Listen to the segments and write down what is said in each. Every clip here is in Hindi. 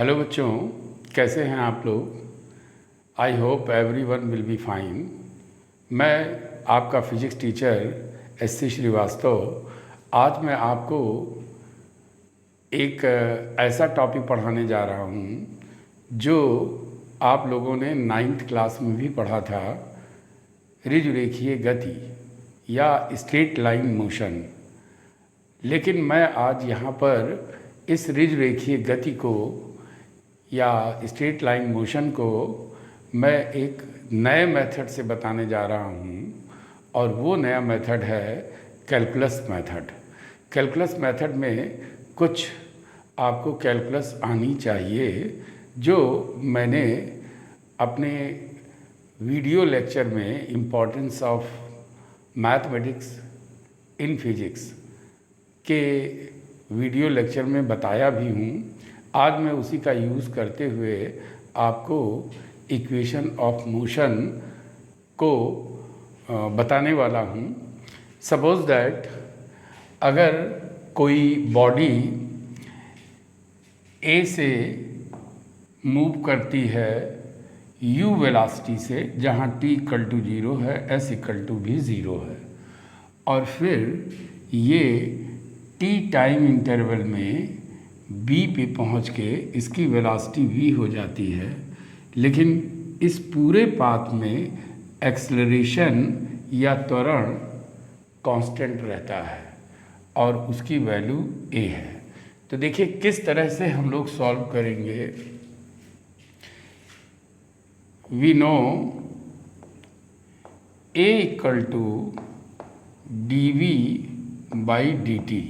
हेलो बच्चों, कैसे हैं आप लोग। I hope every one will be fine. मैं आपका फिजिक्स टीचर एस.सी. श्रीवास्तव आज मैं आपको एक ऐसा टॉपिक पढ़ाने जा रहा हूँ जो आप लोगों ने 9th क्लास में भी पढ़ा था, ऋजुरेखीय गति या स्ट्रेट लाइन मोशन। लेकिन मैं आज यहाँ पर इस ऋजुरेखीय गति को या स्ट्रेट लाइन मोशन को मैं एक नए मेथड से बताने जा रहा हूँ, और वो नया मेथड है कैलकुलस मेथड। कैलकुलस मेथड में कुछ आपको कैलकुलस आनी चाहिए, जो मैंने अपने वीडियो लेक्चर में importance of mathematics in physics के वीडियो लेक्चर में बताया भी हूँ। आज मैं उसी का यूज़ करते हुए आपको इक्वेशन ऑफ मोशन को बताने वाला हूँ। सपोज़ दैट अगर कोई बॉडी ए से मूव करती है u वेलोसिटी से, जहाँ t इक्वल टू 0 है, s इक्वल टू भी 0 है, और फिर ये t टाइम इंटरवल में b पे पहुँच के इसकी वेलोसिटी v हो जाती है, लेकिन इस पूरे पाथ में एक्सेलरेशन या त्वरण कांस्टेंट रहता है और उसकी वैल्यू a है। तो देखिए किस तरह से हम लोग सॉल्व करेंगे। We know a equal to dv by dt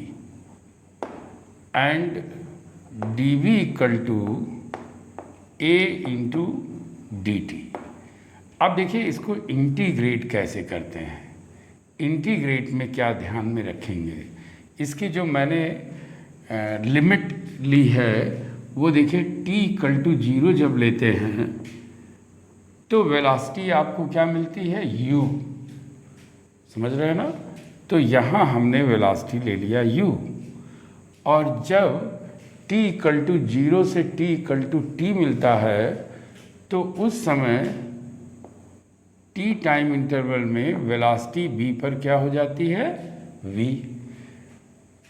and dv equal to a into dt। अब देखिए इसको इंटीग्रेट कैसे करते हैं। इंटीग्रेट में क्या ध्यान में रखेंगे, इसकी जो मैंने लिमिट ली है वो देखिए t इक्वल टू 0 जब लेते हैं तो वेलोसिटी आपको क्या मिलती है, u। समझ रहे हैं ना। तो यहाँ हमने वेलोसिटी ले लिया u, और जब t इक्वल टू 0 से t इक्वल टू t मिलता है तो उस समय t टाइम इंटरवल में वेलोसिटी v पर क्या हो जाती है, v।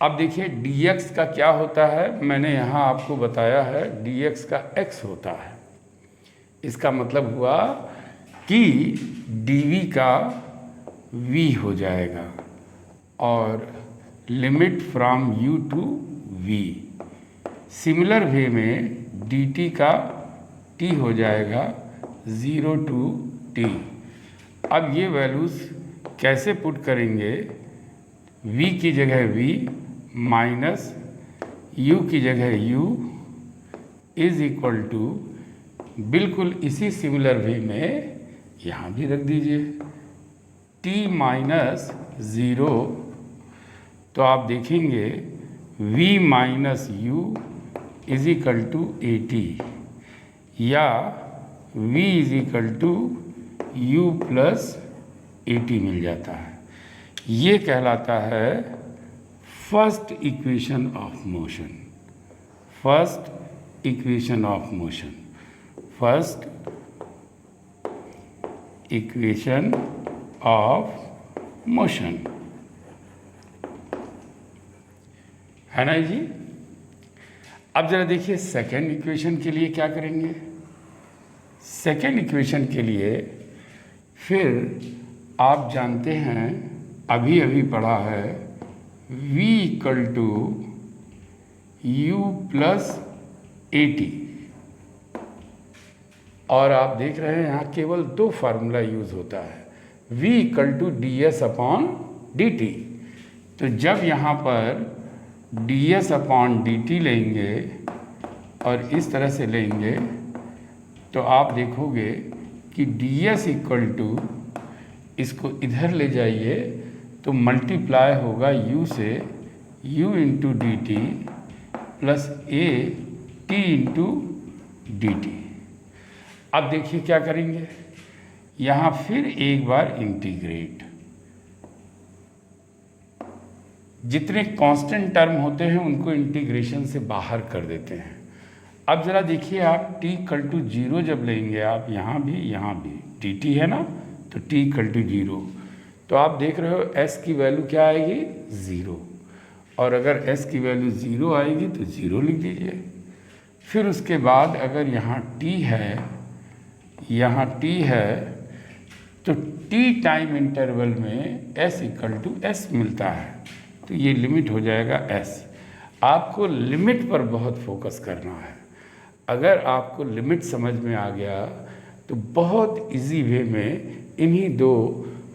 अब देखिए dx का क्या होता है, मैंने यहाँ आपको बताया है dx का x होता है। इसका मतलब हुआ कि dv का v हो जाएगा, और limit from u to v। Similar way में dt का t हो जाएगा 0 टू t। अब ये वैल्यूज़ कैसे पुट करेंगे, v की जगह v माइनस u की जगह u इज इक्वल टू, बिल्कुल इसी सिमिलर वे में यहाँ भी रख दीजिए t माइनस 0। तो आप देखेंगे v minus u is equal to at, या v is equal to u plus at मिल जाता है। ये कहलाता है first equation of motion. First equation of motion, first equation of motion, है ना जी। अब जरा देखिए सेकेंड इक्वेशन के लिए क्या करेंगे। सेकेंड इक्वेशन के लिए फिर आप जानते हैं, अभी अभी पढ़ा है, v equal to u plus at, और आप देख रहे हैं यहाँ केवल दो फार्मूला यूज़ होता है, v equal to ds upon dt। तो जब यहाँ पर ds अपॉन dt लेंगे और इस तरह से लेंगे तो आप देखोगे कि ds इक्वल टू, इसको इधर ले जाइए तो मल्टीप्लाई होगा u से, u into D T plus a t into D T. अब देखिए क्या करेंगे, यहाँ फिर एक बार इंटीग्रेट। जितने कांस्टेंट टर्म होते हैं उनको इंटीग्रेशन से बाहर कर देते हैं। अब ज़रा देखिए आप t इक्वल टू 0 जब लेंगे आप यहाँ भी dt है ना, तो t इक्वल टू 0, तो आप देख रहे हो s की वैल्यू क्या आएगी 0, और अगर s की वैल्यू 0 आएगी तो 0 लिख दीजिए। फिर उसके बाद अगर यहाँ t है तो t टाइम इंटरवल में s इक्वल टू s मिलता है, तो ये लिमिट हो जाएगा s। आपको लिमिट पर बहुत फोकस करना है। अगर आपको लिमिट समझ में आ गया तो बहुत इजी वे में इन्हीं दो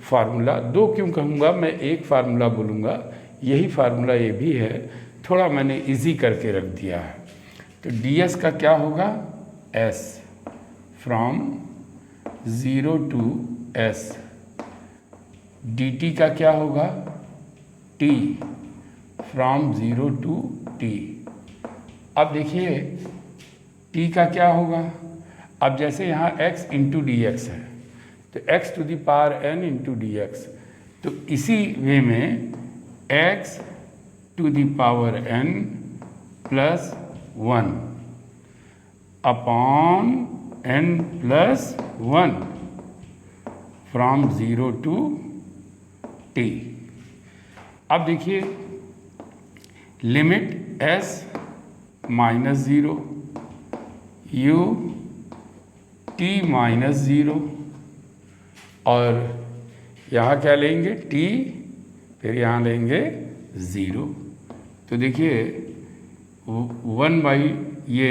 फार्मूला, दो क्यों कहूँगा मैं, एक फार्मूला बोलूँगा, यही फार्मूला ये भी है, थोड़ा मैंने इजी करके रख दिया है। तो ds का क्या होगा s from 0 to s, dt का क्या होगा t फ्रॉम 0 टू t। अब देखिए t का क्या होगा, अब जैसे यहाँ x इंटू डी एक्स है तो x to the power n into d x, तो इसी वे में x to the power n plus 1 upon n plus 1 from 0 to t। अब देखिए limit s minus 0 u t minus 0, और यहाँ क्या लेंगे t, फिर यहाँ लेंगे 0। तो देखिए 1 बाई ये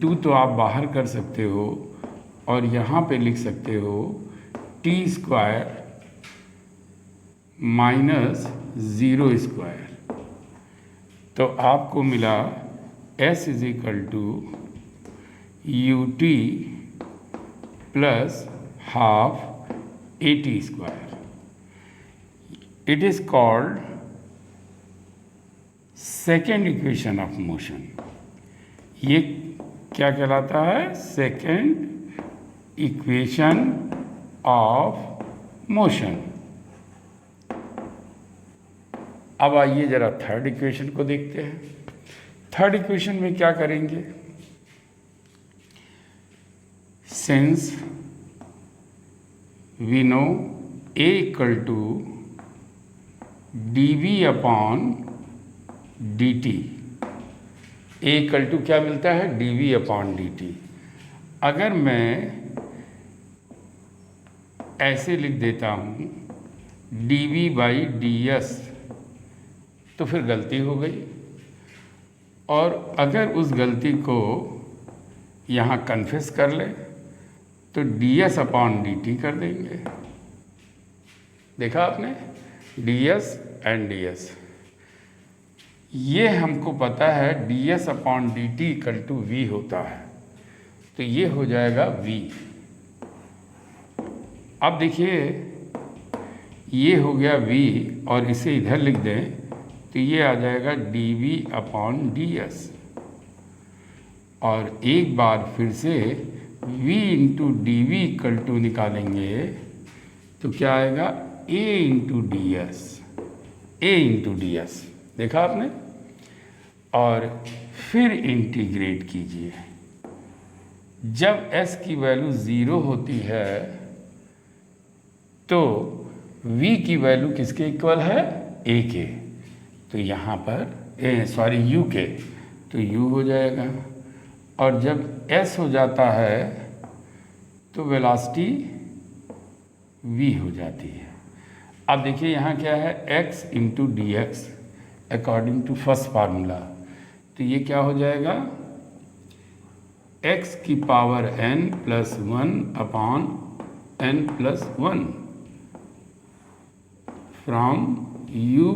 2 तो आप बाहर कर सकते हो, और यहाँ पे लिख सकते हो t स्क्वायर माइनस 0 स्क्वायर, तो आपको मिला s is equal to u t plus half at square. It is called second equation of motion. ये क्या कहलाता है, सेकेंड इक्वेशन ऑफ मोशन। अब आइए जरा थर्ड इक्वेशन को देखते हैं। थर्ड इक्वेशन में क्या करेंगे, since we know a equal to dv upon dt, a equal to क्या मिलता है dv अपॉन dt। अगर मैं ऐसे लिख देता हूँ dv बाई ds तो फिर गलती हो गई, और अगर उस गलती को यहाँ कन्फेस कर ले तो ds अपॉन dt कर देंगे। देखा आपने, ds एंड ds, ये हमको पता है ds upon dt equal to v होता है, तो ये हो जाएगा v। अब देखिए ये हो गया v, और इसे इधर लिख दें तो ये आ जाएगा dv अपॉन ds, और एक बार फिर से v into d v equal to निकालेंगे तो क्या आएगा a into d s, a into d s, देखा आपने। और फिर इंटीग्रेट कीजिए, जब s की वैल्यू 0 होती है तो v की वैल्यू किसके इक्वल है, a के, तो यहाँ पर u के, तो u हो जाएगा। और जब s हो जाता है तो वेलोसिटी v हो जाती है। अब देखिए यहाँ क्या है, x into d x according to first formula, तो ये क्या हो जाएगा x की power n plus 1 upon n plus 1 from u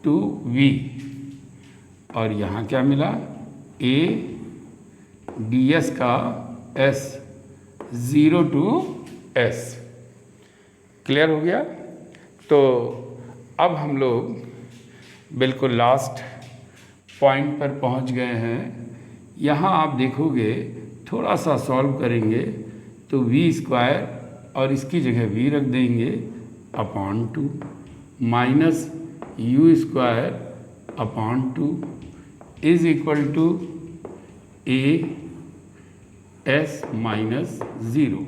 to v, और यहाँ क्या मिला a ds का s 0 टू s। क्लियर हो गया। तो अब हम लोग बिल्कुल लास्ट पॉइंट पर पहुंच गए हैं। यहाँ आप देखोगे थोड़ा सा सॉल्व करेंगे तो v स्क्वायर और इसकी जगह v रख देंगे upon 2 minus u square upon 2 is equal to a s minus zero.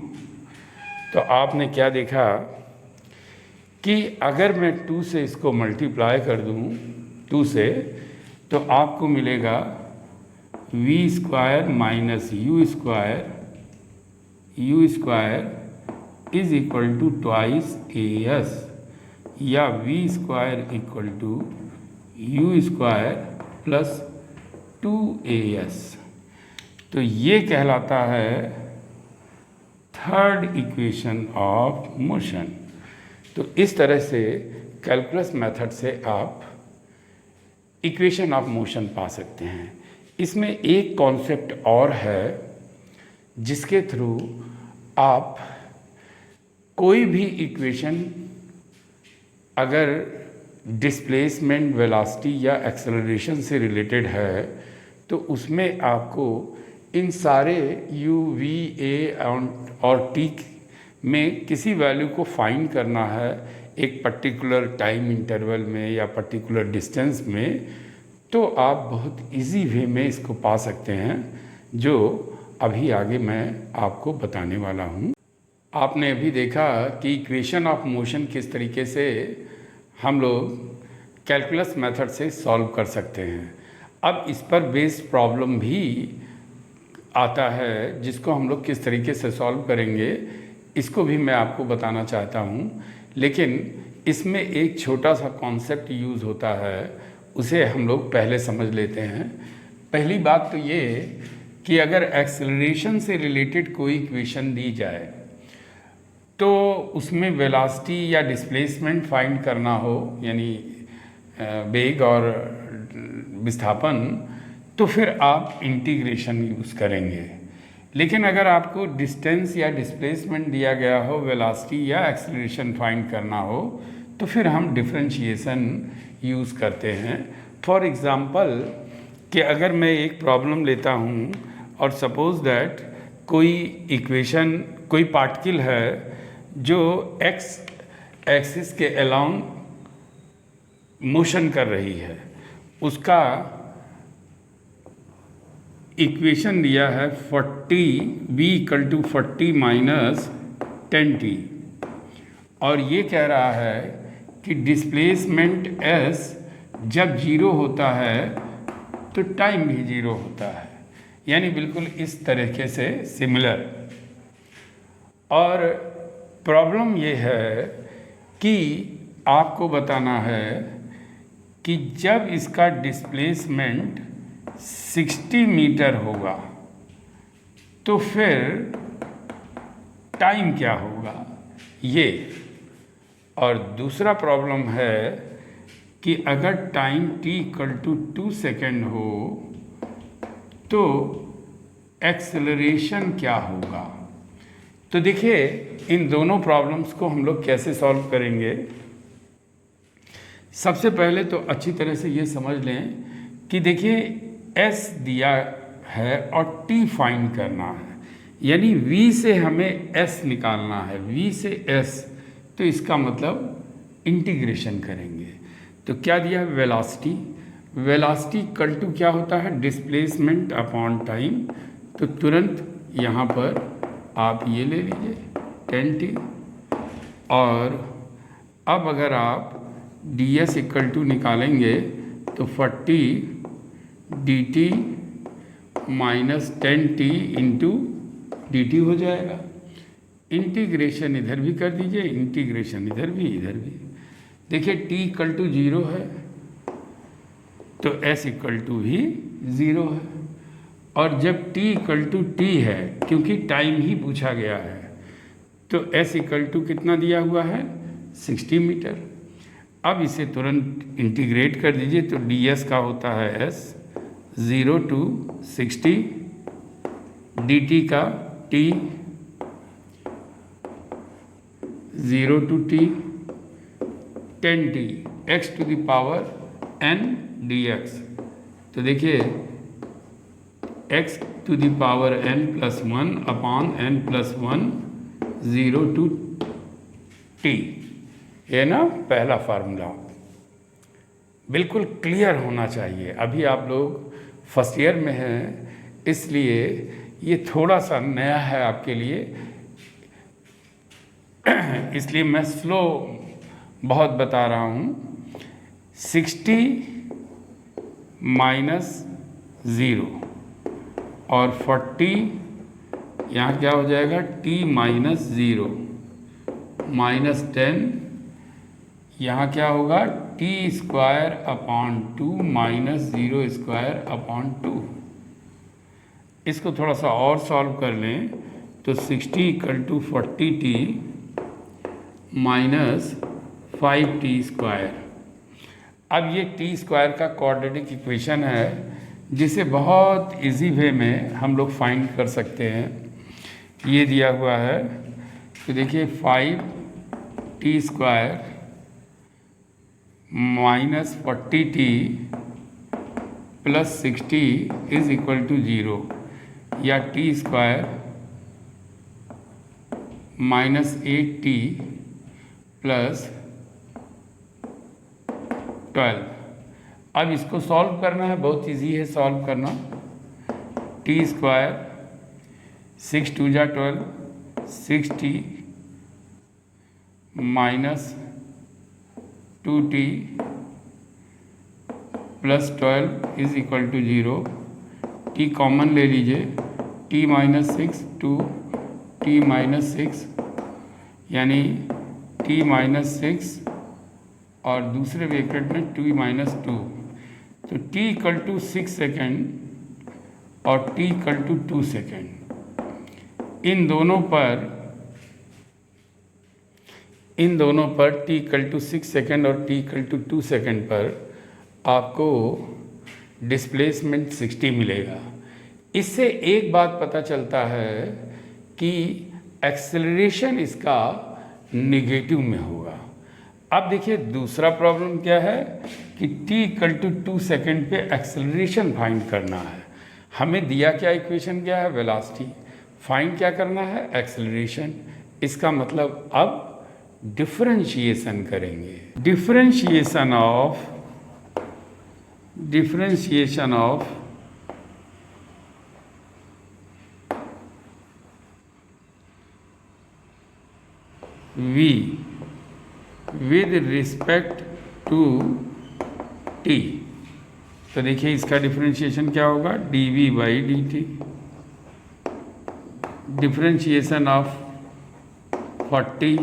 तो आपने क्या देखा कि अगर मैं 2 से इसको मल्टीप्लाई कर दूं 2 से, तो आपको मिलेगा v square minus u square is equal to twice a s, या v square equal to u square plus 2as। तो ये कहलाता है थर्ड इक्वेशन ऑफ मोशन। तो इस तरह से कैलकुलस मेथड से आप इक्वेशन ऑफ मोशन पा सकते हैं। इसमें एक कॉन्सेप्ट और है जिसके थ्रू आप कोई भी इक्वेशन अगर डिस्प्लेसमेंट, वेलोसिटी या एक्सेलरेशन से रिलेटेड है तो उसमें आपको इन सारे u, v, a और t में किसी वैल्यू को फाइंड करना है एक पर्टिकुलर टाइम इंटरवल में या पर्टिकुलर डिस्टेंस में, तो आप बहुत इजी वे में इसको पा सकते हैं, जो अभी आगे मैं आपको बताने वाला हूँ। आपने अभी देखा कि इक्वेशन ऑफ मोशन किस तरीके से हम लोग कैलकुलस मेथड से सॉल्व कर सकते हैं। अब इस पर बेस्ड प्रॉब्लम भी आता है जिसको हम लोग किस तरीके से सॉल्व करेंगे, इसको भी मैं आपको बताना चाहता हूँ। लेकिन इसमें एक छोटा सा कॉन्सेप्ट यूज़ होता है, उसे हम लोग पहले समझ लेते हैं। पहली बात तो ये कि अगर एक्सेलरेशन से रिलेटेड कोई इक्वेशन दी जाए तो उसमें वेलोसिटी या डिस्प्लेसमेंट फाइंड करना हो, यानी वेग और विस्थापन, तो फिर आप इंटीग्रेशन यूज़ करेंगे। लेकिन अगर आपको डिस्टेंस या डिस्प्लेसमेंट दिया गया हो, वेलोसिटी या एक्सेलरेशन फाइंड करना हो, तो फिर हम डिफरेंशिएशन यूज़ करते हैं। फॉर एग्ज़ाम्पल कि अगर मैं एक प्रॉब्लम लेता हूँ और सपोज़ दैट कोई इक्वेशन, कोई पार्टिकल है जो एक्स एक्सिस के अलोंग मोशन कर रही है, उसका इक्वेशन दिया है 40 v equal to 40 minus 10t, और ये कह रहा है कि डिस्प्लेसमेंट s जब ज़ीरो होता है तो टाइम भी ज़ीरो होता है, यानी बिल्कुल इस तरीके से सिमिलर। और प्रॉब्लम ये है कि आपको बताना है कि जब इसका डिस्प्लेसमेंट 60 मीटर होगा तो फिर टाइम क्या होगा ये। और दूसरा प्रॉब्लम है कि अगर time t equal to 2 second हो तो एक्सेलरेशन क्या होगा। तो देखिए इन दोनों प्रॉब्लम्स को हम लोग कैसे सॉल्व करेंगे। सबसे पहले तो अच्छी तरह से ये समझ लें कि देखिए s दिया है और t फाइंड करना है, यानी v से हमें s निकालना है, v से s, तो इसका मतलब इंटीग्रेशन करेंगे। तो क्या दिया है, वेलोसिटी। वेलोसिटी इक्वल टू क्या होता है, डिस्प्लेसमेंट अपॉन टाइम। तो तुरंत यहाँ पर आप ये ले लीजिए 10t, और अब अगर आप ds इक्वल टू निकालेंगे तो 40 dt minus 10t into dt हो जाएगा। इंटीग्रेशन इधर भी कर दीजिए, इंटीग्रेशन इधर भी देखिए t इक्वल टू 0 है तो s इक्वल टू भी 0 है, और जब t इक्वल टू t है, क्योंकि टाइम ही पूछा गया है, तो s इक्वल टू कितना दिया हुआ है, 60 मीटर। अब इसे तुरंत इंटीग्रेट कर दीजिए तो ds का होता है s 0 to 60, dt का t 0 to t 10t x to the power n dx। तो देखिए x to the power n plus 1 upon n plus 1 0 to t, ये ना पहला फार्मूला बिल्कुल क्लियर होना चाहिए। अभी आप लोग फर्स्ट ईयर में हैं, इसलिए ये थोड़ा सा नया है आपके लिए, इसलिए मैं स्लो बहुत बता रहा हूँ। 60 माइनस 0 और 40 यहाँ क्या हो जाएगा, t माइनस 0 माइनस 10 यहाँ क्या होगा, t square upon 2 minus 0 square upon 2। इसको थोड़ा सा और सॉल्व कर लें तो 60 equal to 40t minus 5t square. अब ये t स्क्वायर का क्वाड्रेटिक इक्वेशन है जिसे बहुत इजी वे में हम लोग फाइंड कर सकते हैं। ये दिया हुआ है तो देखिए 5t square minus 40t plus 60 is equal to 0, या t square minus 8t plus 12। अब इसको सॉल्व करना है, बहुत इजी है सॉल्व करना। t स्क्वायर 6 2 जा 12, 6t minus 2t plus 12 is equal to 0। t common ले लीजिए, t माइनस 6 2 t माइनस 6 यानी t माइनस 6 और दूसरे ब्रैकेट में t माइनस 2, तो t इक्वल टू 6 सेकेंड और t इक्वल टू 2 सेकेंड। इन दोनों पर t इक्वल टू 6 सेकेंड और t इक्वल टू 2 सेकेंड पर आपको डिस्प्लेसमेंट 60 मिलेगा। इससे एक बात पता चलता है कि एक्सेलरेशन इसका निगेटिव में होगा। अब देखिए दूसरा प्रॉब्लम क्या है कि t इक्वल टू 2 सेकेंड पे एक्सेलरेशन फाइंड करना है। हमें दिया क्या, इक्वेशन क्या है, वेलोसिटी। फाइंड क्या करना है, एक्सेलरेशन। इसका मतलब अब डिफरेंशिएशन करेंगे। Differentiation of v with respect to t। तो देखिए इसका डिफरेंशिएशन क्या होगा, dv by dt। Differentiation of 40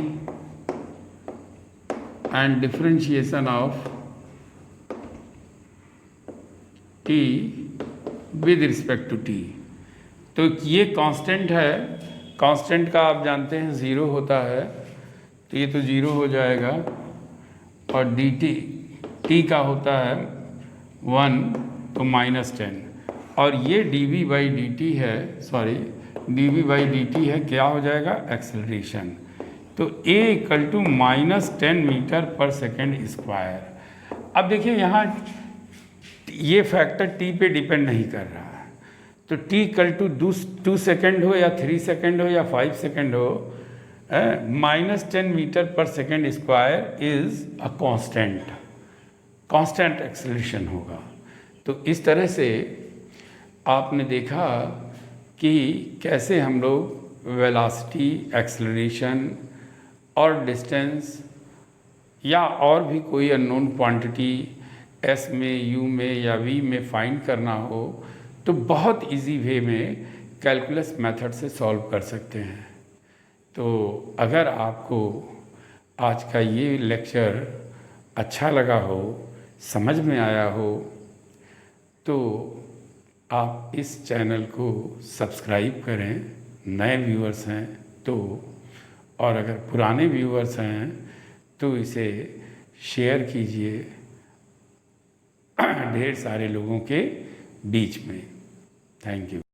and differentiation of t with respect to t। तो ये कांस्टेंट है, कांस्टेंट का आप जानते हैं 0 होता है, तो ये तो 0 हो जाएगा। और dt t का होता है 1 तो माइनस 10, और ये dv बाई dt है, सॉरी dv बाई dt है, क्या हो जाएगा, एक्सेलरेशन। तो a equal to minus 10 metre पर सेकेंड स्क्वायर। अब देखिए यहाँ ये फैक्टर t पे डिपेंड नहीं कर रहा है, तो t इक्वल टू 2 सेकेंड हो या 3 सेकेंड हो या 5 सेकेंड हो, माइनस 10 मीटर पर second square is a constant acceleration होगा। तो इस तरह से आपने देखा कि कैसे हम लोग वेलोसिटी, एक्सेलरेशन और डिस्टेंस या और भी कोई अननोन क्वांटिटी s में, u में या v में फाइंड करना हो तो बहुत इजी वे में कैलकुलस मेथड से सॉल्व कर सकते हैं। तो अगर आपको आज का ये लेक्चर अच्छा लगा हो, समझ में आया हो, तो आप इस चैनल को सब्सक्राइब करें, नए व्यूअर्स हैं तो, और अगर पुराने व्यूअर्स हैं तो इसे शेयर कीजिए ढेर सारे लोगों के बीच में। Thank you.